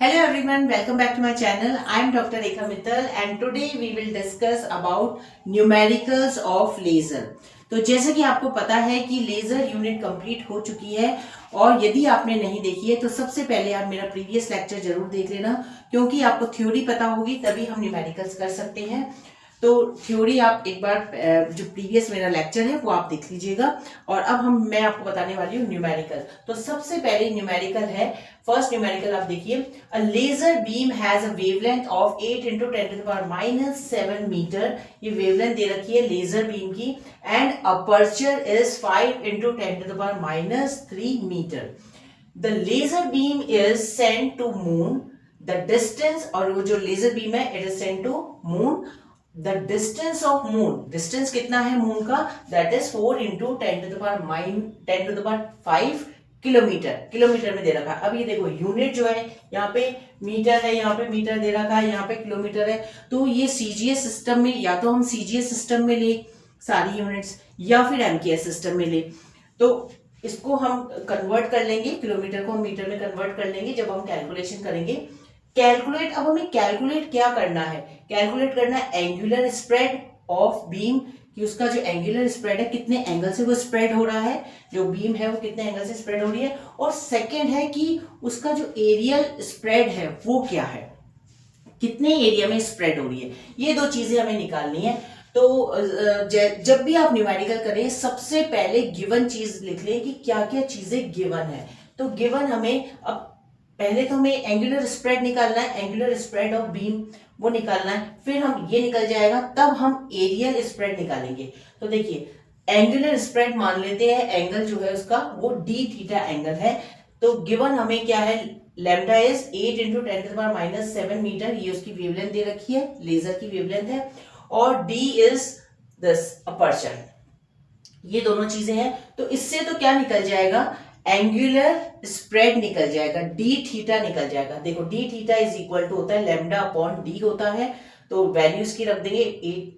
Hello everyone, welcome back to my channel. I am Dr. Rekha Mittal and today we will discuss about numericals of laser. तो जैसे कि आपको पता है कि लेजर यूनिट कंप्लीट हो चुकी है और यदि आपने नहीं देखी है तो सबसे पहले आप मेरा प्रीवियस लेक्चर जरूर देख लेना, क्योंकि आपको थ्योरी पता होगी तभी हम न्यूमेरिकल्स कर सकते हैं। तो थ्योरी आप एक बार जो प्रीवियस मेरा लेक्चर है वो आप देख लीजिएगा। और अब मैं आपको बताने वाली हूँ न्यूमेरिकल। तो सबसे पहले न्यूमेरिकल है, फर्स्ट न्यूमेरिकल आप देखिए, a laser beam has a wavelength of 8 into 10⁻⁷ metre. ये वेवलेंथ दे रखी है लेजर बीम की, and aperture is 5 into 10⁻³ metre. The laser beam is sent to moon, the distance, और वो जो लेजर बीम है it is sent to moon, the distance of moon, distance कितना है मून का, that is 4 into 10⁻5 kilometre. Kilometre में दे रखा है। अब ये देखो यूनिट जो है यहाँ पे मीटर है, यहाँ पे मीटर दे रखा है, यहाँ पे किलोमीटर है। तो ये सीजीएस सिस्टम में, या तो हम सीजीएस सिस्टम में ले सारी यूनिट्स या फिर एमकेएस सिस्टम में ले, तो इसको हम कन्वर्ट कर लेंगे, किलोमीटर को हम मीटर में कन्वर्ट कर लेंगे जब हम कैलकुलेशन करेंगे। कैलकुलेट, अब हमें कैलकुलेट क्या करना है, कैलकुलेट करना है एंगुलर स्प्रेड ऑफ बीम, कि उसका जो एंगुलर स्प्रेड है कितने एंगल से वो स्प्रेड हो रहा है, जो बीम है वो कितने एंगल से स्प्रेड हो रही है। और सेकंड है कि उसका जो एरियल स्प्रेड है वो क्या है, कितने एरिया में स्प्रेड हो रही है। ये दो चीजें हमें निकालनी है। तो जब भी आप न्यूमेरिकल करें सबसे पहले गिवन चीज लिख लें कि क्या क्या चीजें गिवन है। तो गिवन हमें, अब पहले तो हमें एंगुलर स्प्रेड निकालना है, एंगुलर स्प्रेड ऑफ बीम वो निकालना है, फिर हम ये निकल जाएगा तब हम एरियल स्प्रेड निकालेंगे। तो देखिए एंगुलर स्प्रेड मान लेते हैं, एंगल जो है उसका वो डी थीटा एंगल है। तो गिवन हमें क्या है, लैम्डा इज 8 इंटू 10⁻⁷ मीटर, ये उसकी वेवलेंथ दे रखी है, लेजर की वेवलेंथ है, और डी इज दिस अपर्चर, ये दोनों चीजें हैं। तो इससे तो क्या निकल जाएगा, एंगुलर स्प्रेड निकल जाएगा, डी थीटा निकल जाएगा। देखो d theta is equal to होता है लैम्डा अपॉन डी होता है। तो वैल्यूज की रख देंगे,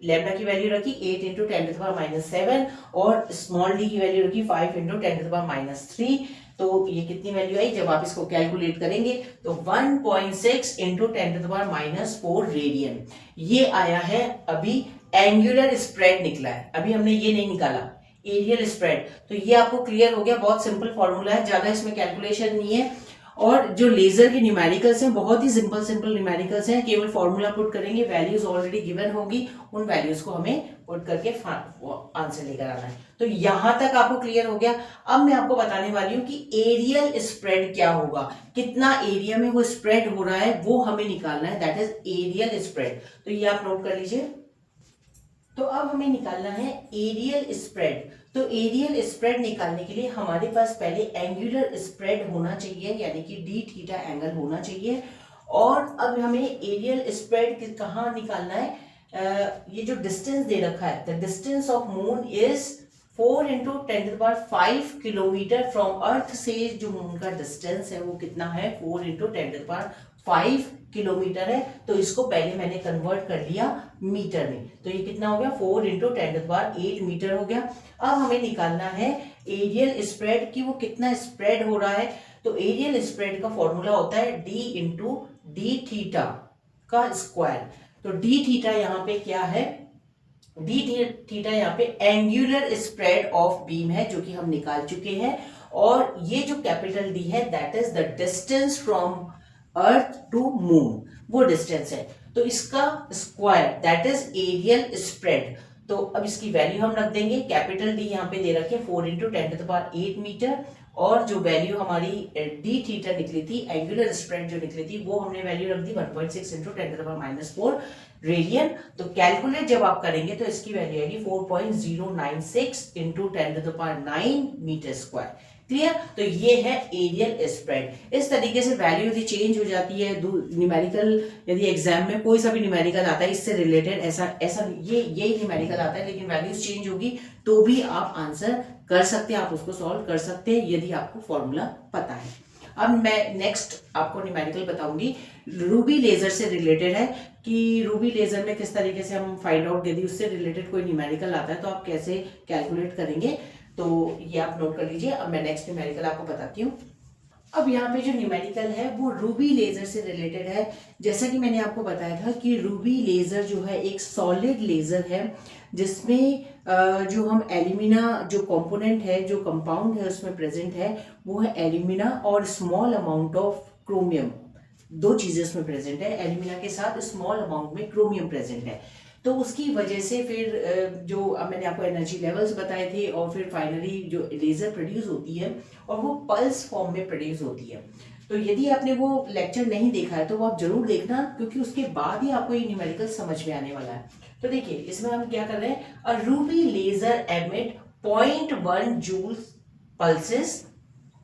लैम्डा की वैल्यू रखी 8 इंटू 10⁻⁷ और स्मॉल डी की वैल्यू रखी 5 इंटू 10⁻³ तो ये कितनी वैल्यू आई, जब आप इसको कैलकुलेट करेंगे तो 1.6 इंटू 10⁻⁴ रेडियन ये आया है। अभी एंगुलर स्प्रेड निकला है, अभी हमने ये नहीं निकाला एरियल स्प्रेड। तो ये आपको क्लियर हो गया, बहुत सिंपल फॉर्मूला है, ज्यादा इसमें कैलकुलेशन नहीं है। और जो लेजर के न्यूमेरिकल्स हैं बहुत ही सिंपल सिंपल न्यूमेरिकल्स हैं, केवल फॉर्मूला पुट करेंगे, वैल्यूज ऑलरेडी गिवन होगी, उन वैल्यूज को हमें पुट करके आंसर लेकर आना है। तो यहां तक आपको क्लियर हो गया। अब मैं आपको बताने वाली हूं कि एरियल स्प्रेड क्या होगा, कितना एरिया में वो स्प्रेड हो रहा है वो हमें निकालना है, दैट इज एरियल स्प्रेड। तो ये आप नोट कर लीजिए। तो अब हमें निकालना है एरियल स्प्रेड। तो एरियल स्प्रेड निकालने के लिए हमारे पास पहले एंगुलर स्प्रेड होना चाहिए, यानी कि डी थीटा एंगल होना चाहिए। और अब हमें एरियल स्प्रेड कहाँ निकालना है, ये जो डिस्टेंस दे रखा है, the distance of moon is 4 into 10⁵ kilometre from earth से जो मून का डिस्टेंस है वो कितना है, 4 इंटू 10⁵ किलोमीटर है। तो इसको पहले मैंने कन्वर्ट कर लिया मीटर में, तो ये कितना हो गया, 4 इंटू 10⁸ मीटर हो गया। अब हमें निकालना है एरियल स्प्रेड कि वो कितना स्प्रेड हो रहा है। तो एरियल स्प्रेड का फॉर्मूला होता है डी इंटू डी थीटा का स्क्वायर। तो डी थीटा यहाँ पे क्या है, डी थीटा यहाँ पे एंगुलर स्प्रेड ऑफ बीम है जो कि हम निकाल चुके हैं। और ये जो कैपिटल डी है that is the distance from earth to moon, वो डिस्टेंस है। तो इसका square that is areal spread. तो अब इसकी वैल्यू हम रख देंगे, कैपिटल डी यहाँ पे दे रखे 4 इंटू 10⁸ मीटर, और जो वैल्यू हमारी डी थीटा निकली थी, एंगुलर स्प्रेड जो निकली थी, वो हमने वैल्यू रख दी 1.6 इंटू 10⁻⁴ रेडियन। तो कैलकुलेट जब आप करेंगे तो इसकी वैल्यू आएगी 4.096 इंटू 10⁹ मीटर स्क्वायर। क्लियर। तो ये है एरियल स्प्रेड। इस तरीके से वैल्यू यदि चेंज हो जाती है, न्यूमेरिकल यदि एग्जाम में कोई सा भी न्यूमेरिकल आता है इससे रिलेटेड, ऐसा यही न्यूमेरिकल आता है लेकिन वैल्यूज चेंज होगी तो भी आप आंसर कर सकते हैं, आप उसको सॉल्व कर सकते हैं यदि आपको फॉर्मूला पता है। अब मैं नेक्स्ट आपको न्यूमेरिकल बताऊंगी, रूबी लेजर से रिलेटेड है, कि रूबी लेजर में किस तरीके से हम फाइंड आउट, यदि उससे रिलेटेड कोई न्यूमेरिकल आता है तो आप कैसे कैलकुलेट करेंगे। तो ये आप नोट कर लीजिए। अब मैं नेक्स्ट न्यूमेरिकल आपको बताती हूँ। अब यहाँ पे जो न्यूमेरिकल है वो रूबी लेजर से रिलेटेड है। जैसा कि मैंने आपको बताया था कि रूबी लेजर जो है एक सॉलिड लेजर है, जिसमें जो हम एल्यूमिना जो कंपोनेंट है, जो कंपाउंड है उसमें प्रेजेंट है, वो है एल्यूमिना और स्मॉल अमाउंट ऑफ क्रोमियम। दो चीजें उसमें प्रेजेंट है, एल्यूमिना के साथ स्मॉल अमाउंट में क्रोमियम प्रेजेंट है। तो उसकी वजह से फिर जो अब मैंने आपको एनर्जी लेवल्स बताए थे, और फिर फाइनली जो लेजर प्रोड्यूस होती है और वो पल्स फॉर्म में प्रोड्यूस होती है। तो यदि आपने वो लेक्चर नहीं देखा है तो वो आप जरूर देखना, क्योंकि उसके बाद ही आपको ये न्यूमेरिकल समझ में आने वाला है। तो देखिए इसमें हम क्या कर रहे हैं, a ruby laser emit 0.1 joules pulses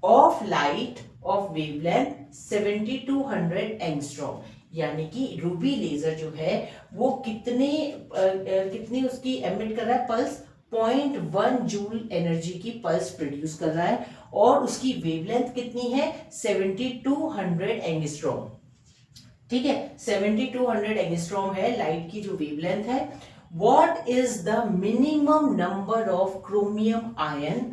of light of wavelength 7200 angstrom. यानी कि रूबी लेजर जो है वो कितनी उसकी एमिट कर रहा है पल्स, 0.1 जूल एनर्जी की पल्स प्रोड्यूस कर रहा है, और उसकी वेवलेंथ कितनी है 7200 एंगस्ट्रॉम। ठीक है, 7200 एंगस्ट्रॉम है लाइट की जो वेवलेंथ है। What is the minimum number of chromium ion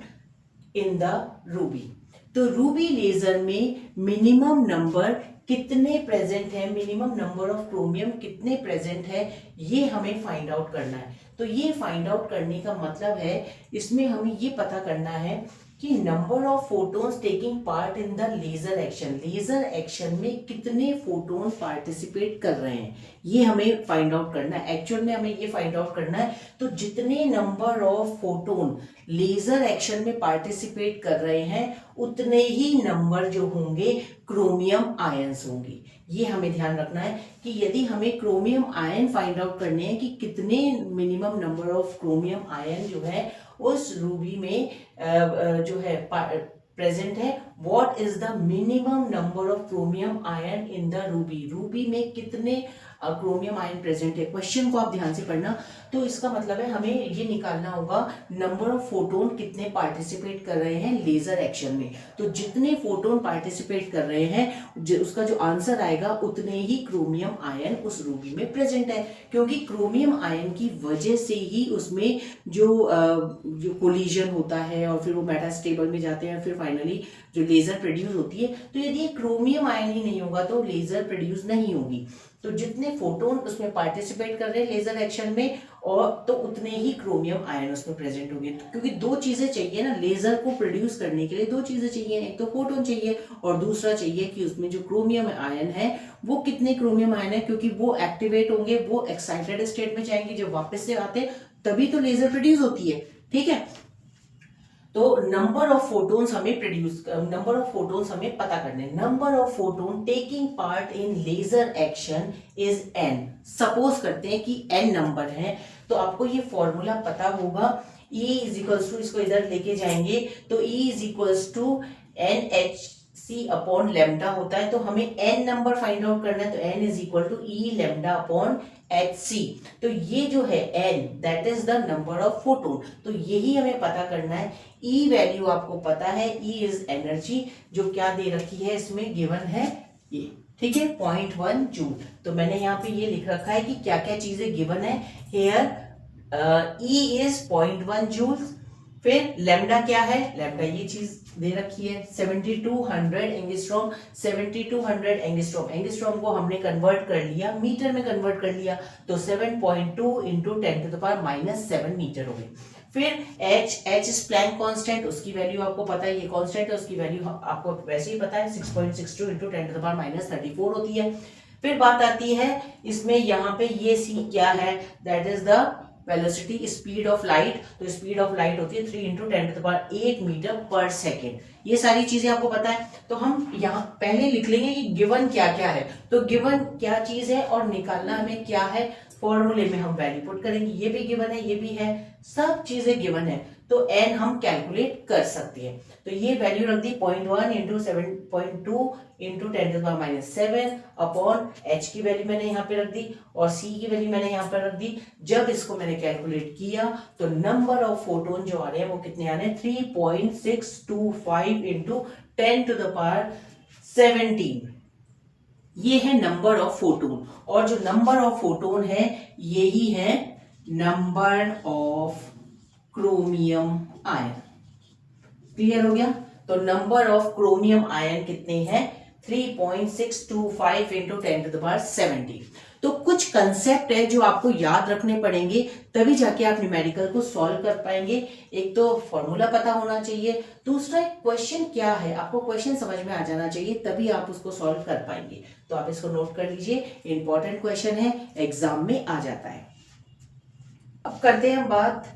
in the Ruby. तो रूबी लेजर में मिनिमम नंबर कितने प्रेजेंट है, मिनिमम नंबर ऑफ क्रोमियम कितने प्रेजेंट है, ये हमें फाइंड आउट करना है। तो ये फाइंड आउट करने का मतलब है, इसमें हमें ये पता करना है कि number of photons taking part in the laser action, laser action में कितने फोटोन पार्टिसिपेट कर रहे हैं, ये हमें फाइंड आउट करना है। एक्चुअल में हमें ये फाइंड आउट करना है, तो जितने number of photon laser action में पार्टिसिपेट कर रहे हैं उतने ही नंबर जो होंगे क्रोमियम आयंस होंगे। ये हमें ध्यान रखना है कि यदि हमें क्रोमियम आयन फाइंड आउट करने हैं कि कितने minimum number of chromium ion जो है उस रूबी में जो है प्रेजेंट है, what is the minimum number of chromium ion in the Ruby, Ruby में कितने क्रोमियम आयन प्रेजेंट है। क्वेश्चन को आप ध्यान से पढ़ना। तो इसका मतलब है हमें ये निकालना होगा नंबर ऑफ फोटोन कितने पार्टिसिपेट कर रहे हैं लेजर एक्शन में। तो जितने फोटोन पार्टिसिपेट कर रहे हैं उसका जो आंसर आएगा उतने ही क्रोमियम आयन उस रूबी में प्रेजेंट है, क्योंकि क्रोमियम आयन की वजह से ही उसमें जो कोलिजन होता है और फिर वो मेटास्टेबल में जाते हैं, फिर फाइनली जो लेजर प्रोड्यूस होती है। तो यदि क्रोमियम आयन ही नहीं होगा तो लेजर प्रोड्यूस नहीं होगी। तो जितने फोटोन उसमें पार्टिसिपेट कर रहे हैं लेजर एक्शन में, और तो उतने ही क्रोमियम आयन उसमें प्रेजेंट होंगे। तो क्योंकि दो चीजें चाहिए ना लेजर को प्रोड्यूस करने के लिए, दो चीजें चाहिए, एक तो फोटोन चाहिए और दूसरा चाहिए कि उसमें जो क्रोमियम आयन है वो कितने क्रोमियम आयन है, क्योंकि वो एक्टिवेट होंगे, वो एक्साइटेड स्टेट में जाएंगे, जब वापस से आते तभी तो लेजर प्रोड्यूस होती है। ठीक है, तो नंबर ऑफ फोटोन्स हमें पता करने, number of photon taking part in laser action is n. Suppose करते हैं कि एन नंबर है, तो आपको ये फॉर्मूला पता होगा, E इज इक्वल्स टू, इसको इधर लेके जाएंगे तो E is equals to n h C upon lambda होता है। तो हमें एन नंबर फाइंड आउट करना है, तो N is equal to E lambda upon H C. तो ये जो है N that is the number of photon, तो यही हमें पता करना है। ई वैल्यू आपको पता है, ई इज एनर्जी, जो क्या दे रखी है इसमें गिवन है ये। ठीक है, 0.1 जूल। तो मैंने यहाँ पे ये लिख रखा है कि क्या क्या चीजें गिवन है हेयर। ई इज 0.1 जूल, फिर लेमडा क्या है, लेमडा ये चीज दे रखी है 7200 एंगस्ट्रॉम। 7200 एंगस्ट्रॉम, एंगस्ट्रॉम को हमने कन्वर्ट कर लिया, मीटर में कन्वर्ट कर लिया, तो 7.2 इंटू 10⁻⁻7 मीटर हो गई। फिर H इज प्लैंक कांस्टेंट, उसकी वैल्यू आपको पता है, ये कांस्टेंट है, उसकी वैल्यू आपको वैसे ही पता है 6.62 इंटू 10⁻34 होती है। फिर बात आती है इसमें यहाँ पे ये C क्या है, that is the velocity, speed of light. तो स्पीड ऑफ लाइट होती है 3 इंटू 10⁸ मीटर पर सेकेंड। ये सारी चीजें आपको पता है। तो हम यहाँ पहले लिख लेंगे कि गिवन क्या क्या है, तो गिवन क्या चीज है और निकालना हमें क्या है, फॉर्मूले में हम वैल्यू पुट करेंगे, ये भी गिवन है, ये भी है, सब चीजें गिवन है, तो एन हम कैलकुलेट कर सकते हैं। तो ये वैल्यू रख दी 0.1 इंटू 7.2 इंटू 10⁻⁷ अपॉन एच की वैल्यू मैंने यहाँ पे रख दी और सी की वैल्यू मैंने यहाँ पर रख दी। जब इसको मैंने कैलकुलेट किया तो नंबर ऑफ फोटोन जो आ रहे हैं वो कितने आ रहे हैं, 3.625 इंटू 10⁻17। ये है नंबर ऑफ फोटोन, और जो नंबर ऑफ फोटोन है यही है number of chromium ion. Clear हो गया। तो नंबर ऑफ क्रोमियम आयन कितने हैं? 3.625 इंटू 10⁻70। तो कुछ कंसेप्ट है जो आपको याद रखने पड़ेंगे, तभी जाके आप न्यूमेरिकल को सॉल्व कर पाएंगे। एक तो फॉर्मूला पता होना चाहिए, दूसरा क्वेश्चन क्या है आपको क्वेश्चन समझ में आ जाना चाहिए, तभी आप उसको सॉल्व कर पाएंगे। तो आप इसको नोट कर लीजिए, इंपॉर्टेंट क्वेश्चन है, एग्जाम में आ जाता है। अब करते हैं हम बात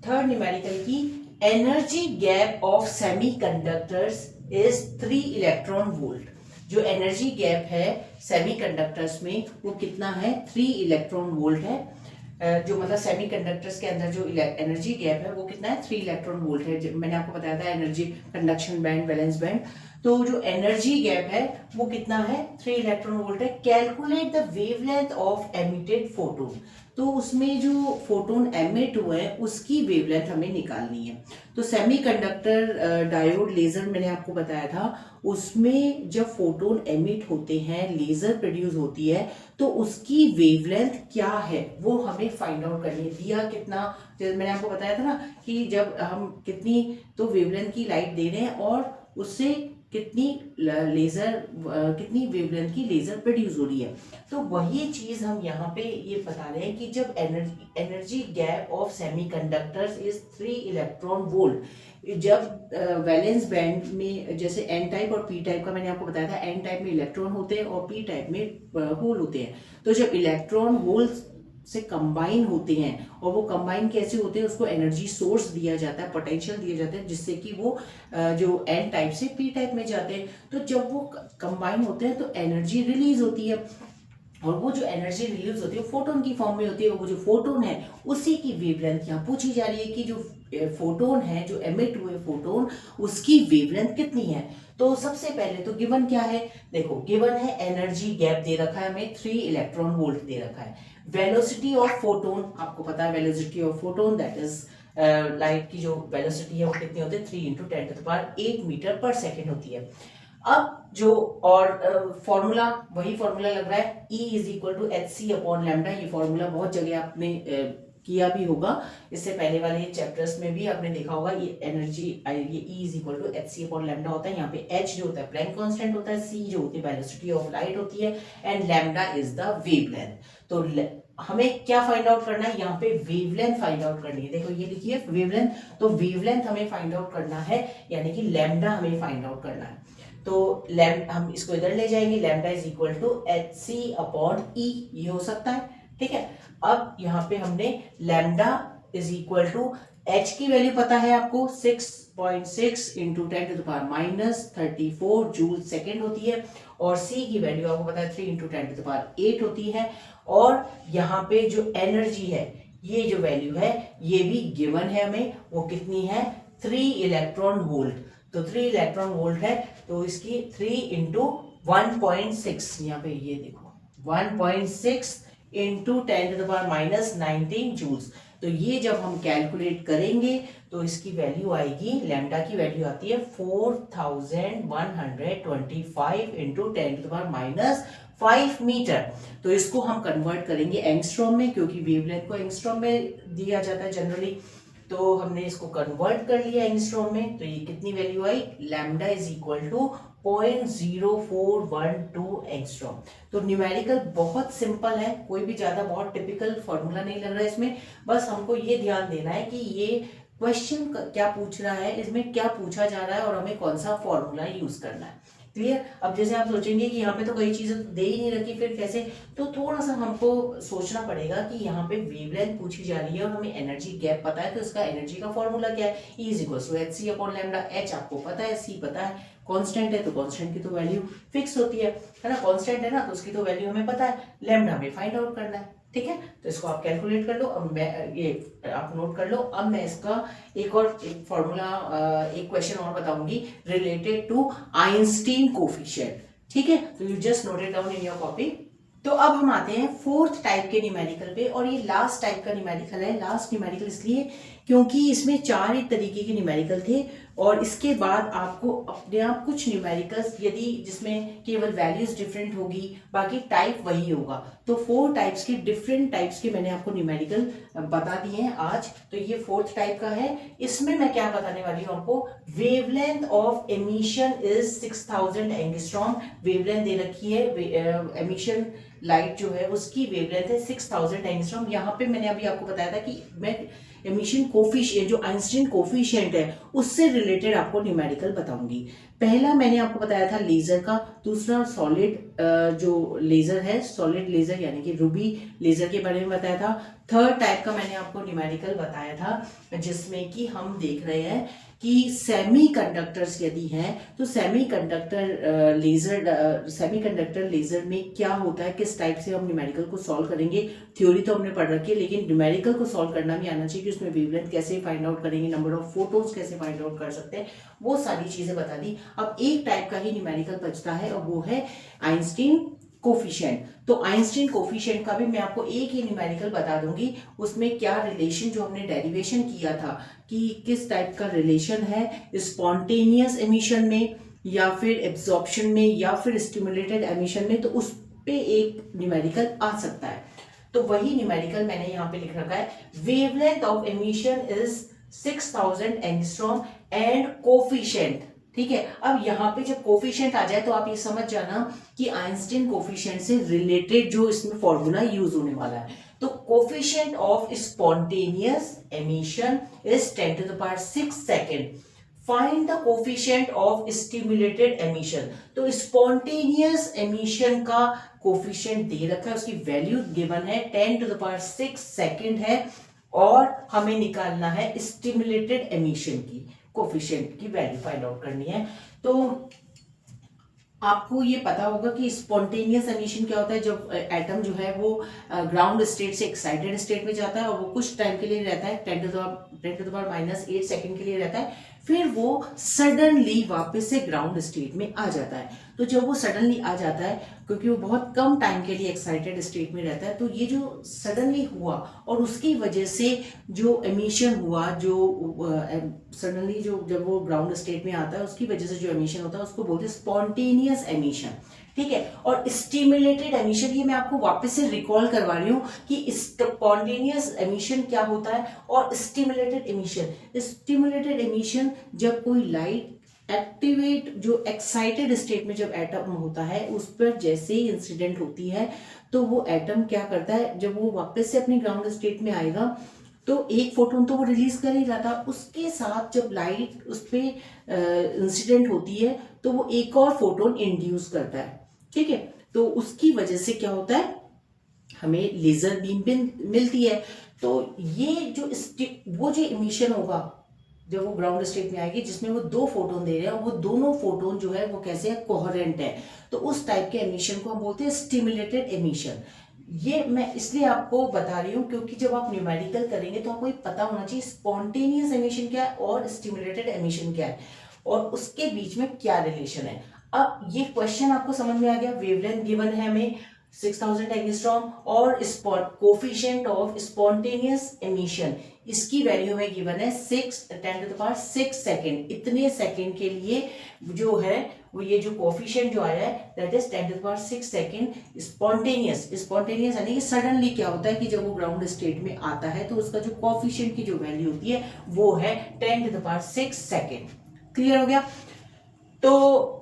थर्ड न्यूमेरिकल की। Energy gap of semiconductors is 3 electron volt. जो एनर्जी गैप है सेमीकंडक्टर्स में वो कितना है? 3 इलेक्ट्रॉन वोल्ट है। जो मतलब सेमीकंडक्टर्स के अंदर जो एनर्जी गैप है वो कितना है? 3 इलेक्ट्रॉन वोल्ट है। मैंने आपको बताया था energy conduction band, valence band. तो जो एनर्जी गैप है वो कितना है? 3 इलेक्ट्रॉन वोल्ट है। Calculate the wavelength of emitted photon. तो उसमें जो फोटोन एमिट हुए हैं उसकी वेवलेंथ हमें निकालनी है। तो सेमीकंडक्टर डायोड लेजर मैंने आपको बताया था, उसमें जब फोटोन एमिट होते हैं, लेजर प्रोड्यूस होती है, तो उसकी वेवलेंथ क्या है वो हमें फाइंड आउट करनी है। दिया कितना, जैसे मैंने आपको बताया था ना कि जब हम कितनी तो वेवलेंथ की लाइट दे रहे हैं और उससे कितनी लेजर कितनी वेवलेंथ की लेजर प्रोड्यूस हो रही है। तो वही चीज हम यहाँ पे ये बता रहे हैं कि जब energy gap of semiconductors is 3 electron volt, जब वैलेंस बैंड में जैसे एन टाइप और पी टाइप का मैंने आपको बताया था, एन टाइप में इलेक्ट्रॉन होते हैं और पी टाइप में होल होते हैं। तो जब इलेक्ट्रॉन होल्स से कंबाइन होते हैं, और वो कंबाइन कैसे होते हैं, उसको एनर्जी सोर्स दिया जाता है, पोटेंशियल दिया जाता है, जिससे कि वो जो एन टाइप से पी टाइप में जाते हैं। तो जब वो कंबाइन होते हैं तो एनर्जी रिलीज होती है, और वो जो एनर्जी रिलीज होती है फोटोन की फॉर्म में होती है। वो जो फोटोन है उसी की वेवलेंथ यहाँ पूछी जा रही है कि जो फोटोन है, जो एमिट हुए फोटोन, उसकी वेवलेंथ कितनी है। तो सबसे पहले तो गिवन क्या है, देखो गिवन है एनर्जी गैप दे रखा है हमें, 3 इलेक्ट्रॉन वोल्ट दे रखा है। वेलोसिटी ऑफ फोटोन आपको पता है, velocity of photon that is light की जो वेलोसिटी है वो कितनी होती है? 3 इंटू 10⁸ मीटर पर सेकेंड होती है। अब जो और फॉर्मूला वही फॉर्मूला लग रहा है, E is equal to H C upon lambda. ये फॉर्मूला बहुत जगह आपने किया भी होगा, इससे पहले वाले चैप्टर्स में भी आपने देखा होगा। ये एनर्जी, ये E is equal to H C upon lambda होता है। यहाँ पे H जो होता है प्लैंक कांस्टेंट होता है, C जो होती है वेलोसिटी ऑफ लाइट होती है, and lambda is the wavelength. तो हमें क्या फाइंड आउट करना है? यहाँ पे वेवलेंथ फाइंड आउट करनी है। देखो ये लिखिए वेवलेंथ, तो वेवलेंथ हमें फाइंड आउट करना है, यानी कि लैम्डा हमें फाइंड आउट करना है। तो हम इसको इधर ले जाएंगे, lambda is equal to H C upon E, ये हो सकता है, ठीक है। अब यहाँ पे हमने lambda is equal to H की वैल्यू पता है आपको 6.6 इंटू 10⁻34 जूल सेकेंड होती है, और सी की वैल्यू आपको पता है 3 इंटू 10⁸ होती है। और यहाँ पे जो एनर्जी है, ये जो वैल्यू है ये भी गिवन है हमें, वो कितनी है? 3 इलेक्ट्रॉन वोल्ट। तो 3 इलेक्ट्रॉन वोल्ट है, तो इसकी 3 इंटू 1.6, यहाँ पे ये देखो 1.6 इंटू 10⁻19 जूल्स। तो ये जब हम कैलकुलेट करेंगे तो इसकी वैल्यू आएगी, लैम्डा की वैल्यू आती है 4125 इंटू 10⁻5 मीटर। तो इसको हम कन्वर्ट करेंगे एंगस्ट्रॉम में, क्योंकि वेवलेंथ को एंगस्ट्रॉम में दिया जाता है जनरली। तो हमने इसको कन्वर्ट कर लिया एंगस्ट्रॉम में, तो ये कितनी वैल्यू आई? Lambda is equal to 0.0412 angstrom. तो न्यूमेरिकल बहुत सिंपल है, कोई भी ज्यादा बहुत टिपिकल फॉर्मूला नहीं लग रहा है इसमें। बस हमको ये ध्यान देना है कि ये क्वेश्चन क्या पूछ रहा है, इसमें क्या पूछा जा रहा है, और हमें कौन सा फॉर्मूला यूज करना है। क्लियर? अब जैसे आप सोचेंगे कि यहाँ पे तो कई चीजें दे ही नहीं रखी, फिर कैसे? तो थोड़ा सा हमको सोचना पड़ेगा कि यहाँ पे वेवलेंथ पूछी जा रही है और हमें एनर्जी गैप पता है, तो इसका एनर्जी का फॉर्मूला क्या है? E is equal to H C upon lambda. H आपको पता है, सी पता है, कांस्टेंट है तो कांस्टेंट की तो वैल्यू फिक्स होती है ना, कांस्टेंट है ना, तो उसकी तो वैल्यू हमें पता है, लैम्डा हमें फाइंड आउट करना है, ठीक है। तो इसको आप कैलकुलेट कर लो। अब मैं ये आप नोट कर लो। अब मैं इसका एक फॉर्मूला, एक क्वेश्चन और बताऊंगी रिलेटेड टू आइंस्टीन कोफिशिएंट, ठीक है। तो you just note it down in your copy. तो अब हम आते हैं फोर्थ टाइप के न्यूमेरिकल पे, और ये लास्ट टाइप का न्यूमेरिकल है। लास्ट न्यूमेरिकल इसलिए क्योंकि इसमें 4 एक तरीके के न्यूमेरिकल थे, और इसके बाद आपको अपने आप कुछ न्यूमेरिकल्स यदि जिसमें केवल वैल्यूज डिफरेंट होगी, बाकी टाइप वही होगा। तो 4 टाइप्स के डिफरेंट टाइप्स के मैंने आपको न्यूमेरिकल बता दिए हैं आज। तो ये फोर्थ टाइप का है। इसमें मैं क्या बताने वाली हूँ आपको, wavelength of emission is 6000 angstrom. Wavelength दे रखी है, एमिशन लाइट जो है उसकी वेवलेंथ है 6000 एंगस्ट्रॉम। यहाँ पे मैंने अभी आपको बताया था कि मैं एमिशन कोफिशिएंट, जो आइंस्टीन कोफिशिएंट है, उससे रिलेटेड आपको न्यूमेरिकल बताऊंगी। पहला मैंने आपको बताया था लेजर का, दूसरा सॉलिड जो लेजर है, सॉलिड लेजर यानी कि रूबी लेजर के बारे में बताया था। थर्ड टाइप का मैंने आपको न्यूमेरिकल बताया था जिसमें कि हम देख रहे हैं कि सेमीकंडक्टर्स यदि हैं तो सेमीकंडक्टर लेजर में क्या होता है, किस टाइप से हम न्यूमेरिकल को सॉल्व करेंगे। थ्योरी तो हमने पढ़ रखी है, लेकिन न्यूमेरिकल को सॉल्व करना भी आना चाहिए कि उसमें वेवलेंथ कैसे फाइंड आउट करेंगे, नंबर ऑफ फोटोन्स कैसे फाइंड आउट कर सकते हैं, वो सारी चीजें बता दी। अब एक टाइप का ही न्यूमेरिकल बचता है और वो है आइंस्टीन कोफिशिएंट। तो आइंस्टीन कोफिशिएंट का भी मैं आपको एक ही न्यूमेरिकल बता दूंगी, उसमें क्या रिलेशन, जो हमने डेरिवेशन किया था कि किस टाइप का रिलेशन है स्पॉन्टेनियस एमिशन में या फिर एब्जॉर्प्शन में या फिर स्टिमुलेटेड एमिशन में, तो उस पे एक न्यूमेरिकल आ सकता है। तो वही न्यूमेरिकल मैंने यहाँ पे लिख रखा है, wavelength of emission is 6000 angstrom and coefficient. ठीक है, अब यहाँ पे जब कोफिशिएंट आ जाए तो आप ये समझ जाना कि आइंस्टीन कोफिशिएंट से रिलेटेड जो इसमें फॉर्मूला यूज होने वाला है। तो coefficient of spontaneous emission is 10⁶ second. Find the coefficient of stimulated emission. तो स्पॉन्टेनियस एमिशन का कोफिशिएंट दे रखा है, उसकी वैल्यू गिवन है 10⁶ सेकेंड है, और हमें निकालना है स्टिमुलेटेड एमिशन की कोफिशिएंट की वैल्यू फाइंड आउट करनी है। तो आपको ये पता होगा कि स्पॉन्टेनियस एमिशन क्या होता है, जब एटम जो है वो ग्राउंड स्टेट से एक्साइटेड स्टेट में जाता है और वो कुछ टाइम के लिए रहता है, 10⁻⁸ सेकेंड के लिए रहता है, फिर वो सडनली वापस से ग्राउंड स्टेट में आ जाता है। तो जब वो सडनली आ जाता है, क्योंकि वो बहुत कम टाइम के लिए एक्साइटेड स्टेट में रहता है, तो ये जो सडनली हुआ और उसकी वजह से जो एमिशन हुआ, जो सडनली जो जब वो ग्राउंड स्टेट में आता है उसकी वजह से जो एमिशन होता है उसको बोलते हैं स्पॉन्टेनियस एमिशन। ठीक है, और स्टिमुलेटेड एमिशन, ये मैं आपको वापस से रिकॉल करवा रही हूँ कि स्पॉन्टेनियस एमिशन क्या होता है और स्टिमुलेटेड एमिशन। स्टिमुलेटेड एमिशन जब कोई लाइट एक्टिवेट, जो एक्साइटेड स्टेट में जब एटम होता है उस पर जैसे ही इंसिडेंट होती है, तो वो एटम क्या करता है, जब वो वापस से अपनी ग्राउंड स्टेट में आएगा तो एक फोटोन तो वो रिलीज कर ही रहा था, उसके साथ जब लाइट उस पर इंसिडेंट होती है तो वो एक और फोटोन इंड्यूस करता है। ठीक है, तो उसकी वजह से क्या होता है, हमें लेजर बीम मिलती है। तो ये जो वो जो इमिशन होगा जब वो ग्राउंड स्टेट में आएगी, जिसमें वो 2 फोटोन दे रहे हैं, वो दोनों फोटोन जो है वो कैसे है, कोहेरेंट है, तो उस टाइप के एमिशन को हम बोलते हैं स्टिमुलेटेड एमिशन। ये मैं इसलिए आपको बता रही हूँ क्योंकि जब आप न्यूमेरिकल करेंगे तो आपको ये पता होना चाहिए स्पॉन्टेनियस एमिशन क्या है और स्टिमुलेटेड एमिशन क्या है और उसके बीच में क्या रिलेशन है। अब ये क्वेश्चन आपको समझ में आ गया, वेवलेंथ गिवन है हमें 6000 एंगस्ट्रॉम और कोफिशिएंट ऑफ स्पॉन्टेनियस एमिशन, इसकी वैल्यू में गिवन है 10⁶ सेकेंड। इतने सेकेंड के लिए जो है वो ये जो कोफिशिएंट जो आया है दैट इज 10⁶ सेकेंड। स्पॉन्टेनियस यानी कि सडनली क्या होता है कि जब वो ग्राउंड स्टेट में आता है तो उसका जो कोफिशिएंट की जो वैल्यू होती है वो है 10⁶ सेकेंड। क्लियर हो गया। तो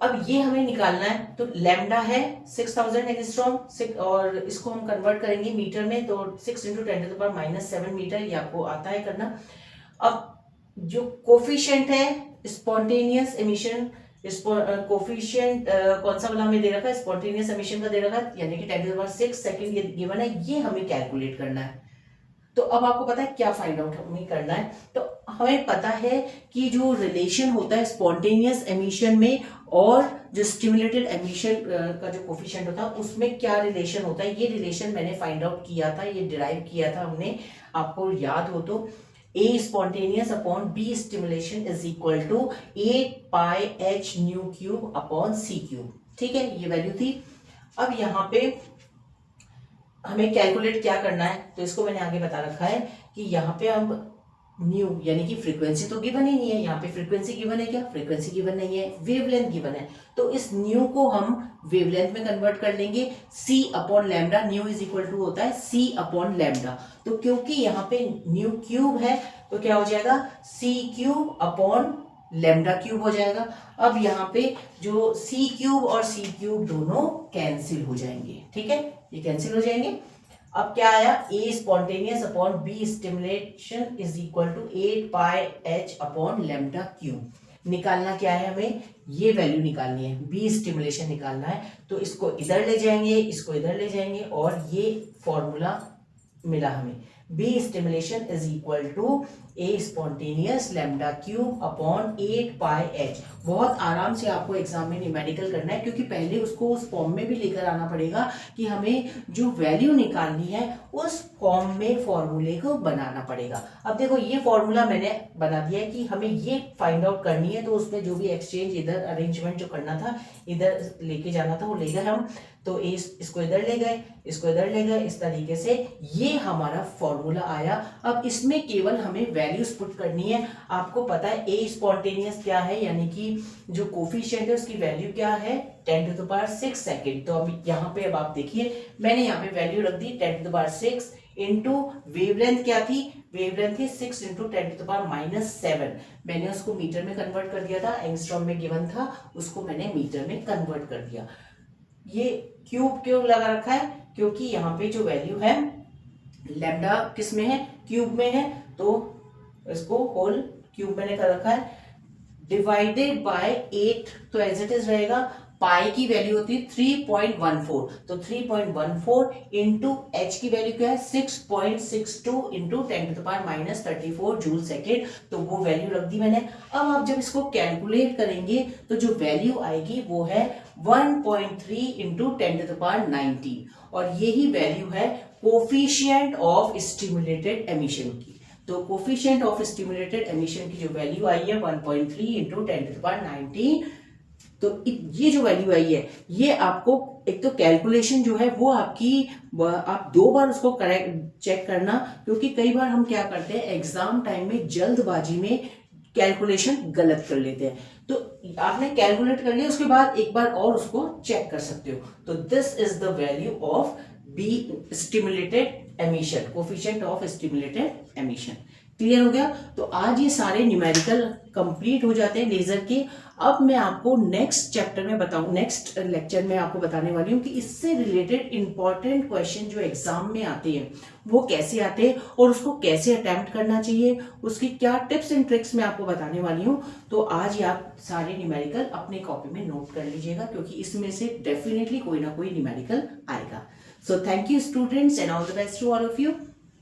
अब ये हमें निकालना है, तो लैम्डा है 6000 एंगस्ट्रॉम, और इसको हम कन्वर्ट करेंगे मीटर में, तो 6 × 10⁻⁷ मीटर, ये आपको आता है करना। अब जो कोफिशिएंट है स्पॉन्टेनियस एमिशन, कोफिशिएंट कौन सा वाला हमें दे रखा है, स्पॉन्टेनियस एमिशन का दे रखा है, यानी कि 10⁶ सेकेंड ये गिवन है, ये हमें कैलकुलेट करना है। तो अब आपको पता है क्या फाइंड आउट हमें करना है। तो हमें पता है कि जो रिलेशन होता है स्पॉन्टेनियस एमिशन में और जो स्टिमुलेटेड एमिशन का जो कोफिशिएंट होता है उसमें क्या रिलेशन होता है, ये रिलेशन मैंने फाइंड आउट किया था, ये डिराइव किया था हमने, आपको याद हो तो A spontaneous upon B stimulation is equal to 8πh⁴ upon C⁴। ठीक है, ये वैल्यू थी। अब यहाँ पे हमें कैलकुलेट क्या करना है, तो इसको मैंने आगे बता रखा है कि यहाँ पे अब न्यू यानी कि फ्रीक्वेंसी तो गिवन ही नहीं है, यहाँ पे फ्रीक्वेंसी गिवन है क्या, फ्रीक्वेंसी गिवन नहीं है, वेवलेंथ गिवन है, तो इस न्यू को हम वेवलेंथ में कन्वर्ट कर लेंगे, c upon lambda, nu is equal to होता है c अपॉन लैम्डा। तो क्योंकि यहाँ पे न्यू क्यूब है तो क्या हो जाएगा, c cube upon lambda cube हो जाएगा। अब यहाँ पे जो c क्यूब और c क्यूब दोनों कैंसिल हो जाएंगे, ठीक है, ये कैंसिल हो जाएंगे। अब क्या आया, A spontaneous upon B stimulation is equal to 8 pi H upon lambda cube. निकालना क्या है, हमें ये वैल्यू निकालनी है, बी स्टिमुलेशन निकालना है, तो इसको इधर ले जाएंगे, इसको इधर ले जाएंगे और ये फॉर्मूला मिला हमें, B stimulation is equal to A spontaneous lambda cube upon 8 pi H. बहुत आराम से आपको एग्जाम में न्यूमेरिकल करना है, क्योंकि पहले उसको उस फॉर्म में भी लेकर आना पड़ेगा कि हमें जो वैल्यू निकालनी है उस फॉर्म में फॉर्मूले को बनाना पड़ेगा। अब देखो ये फॉर्मूला मैंने बना दिया है कि हमें ये फाइंड आउट करनी है, तो उसमें जो भी एक्सचेंज इधर अरेंजमेंट जो करना था, इधर लेके जाना था, वो ले गए हम, तो इसको इधर ले गए, इसको इधर ले गए, इस तरीके से ये हमारा फॉर्मूला आया। अब इसमें केवल हमें वैल्यूज पुट करनी है। आपको पता है ए स्पॉन्टेनियस क्या है, यानी कि जो कोफिशिएंट है उसकी वैल्यू क्या है, 10⁻6 सेकेंड। तो अब यहाँ पे अब आप देखिए मैंने यहाँ पे वैल्यू रख दी 10⁻6 इंटू वेवलेंथ क्या थी, वेवलेंथ थी 6 इंटू 10⁻⁷। मैंने उसको मीटर में कन्वर्ट कर दिया था, एंगस्ट्रॉम में गिवन था, उसको मैंने मीटर में कन्वर्ट कर दिया। ये क्यूब क्यों लगा रखा है, क्योंकि यहाँ पे जो वैल्यू है लैम्डा किस में है, क्यूब में है, तो इसको होल क्यूब मैंने कर रखा है, डिवाइडेड बाय 8, तो एज इट इज रहेगा, पाई की वैल्यू होती है 3.14, तो 3.14 इंटू एच की वैल्यू क्या है 6.62 इंटू 10⁻⁻34 जूल सेकेंड, तो वो वैल्यू रख दी मैंने। अब आप जब इसको कैलकुलेट करेंगे तो जो वैल्यू आएगी वो है 1.3 इंटू 10⁻90, और यही वैल्यू है कोफिशिएंट ऑफ स्टिमुलेटेड एमिशन की। तो कोफिशिएंट ऑफ स्टिमुलेटेड एमिशन की जो वैल्यू आई है 1.3 इंटू 10⁻90, तो ये जो वैल्यू आई है ये आपको एक तो कैलकुलेशन जो है वो आपकी, आप 2 बार उसको करेक्ट चेक करना, क्योंकि कई बार हम क्या करते हैं एग्जाम टाइम में जल्दबाजी में कैलकुलेशन गलत कर लेते हैं। तो आपने कैलकुलेट कर लिया, उसके बाद एक बार और उसको चेक कर सकते हो। तो this is the value of B stimulated emission, coefficient of stimulated emission. Clear हो गया। तो आज ये सारे न्यूमेरिकल कंप्लीट हो जाते हैं लेजर के। अब मैं आपको नेक्स्ट चैप्टर में बताऊं, नेक्स्ट लेक्चर में आपको बताने वाली हूं कि इससे रिलेटेड इंपॉर्टेंट क्वेश्चन जो एग्जाम में आते हैं वो कैसे आते हैं और उसको कैसे अटेम्प्ट करना चाहिए, उसकी क्या टिप्स एंड ट्रिक्स मैं आपको बताने वाली हूं। तो आज ही आप सारे न्यूमेरिकल अपने कॉपी में नोट कर लीजिएगा, क्योंकि इसमें से डेफिनेटली कोई ना कोई न्यूमेरिकल आएगा। So thank you students and all the best to all of you.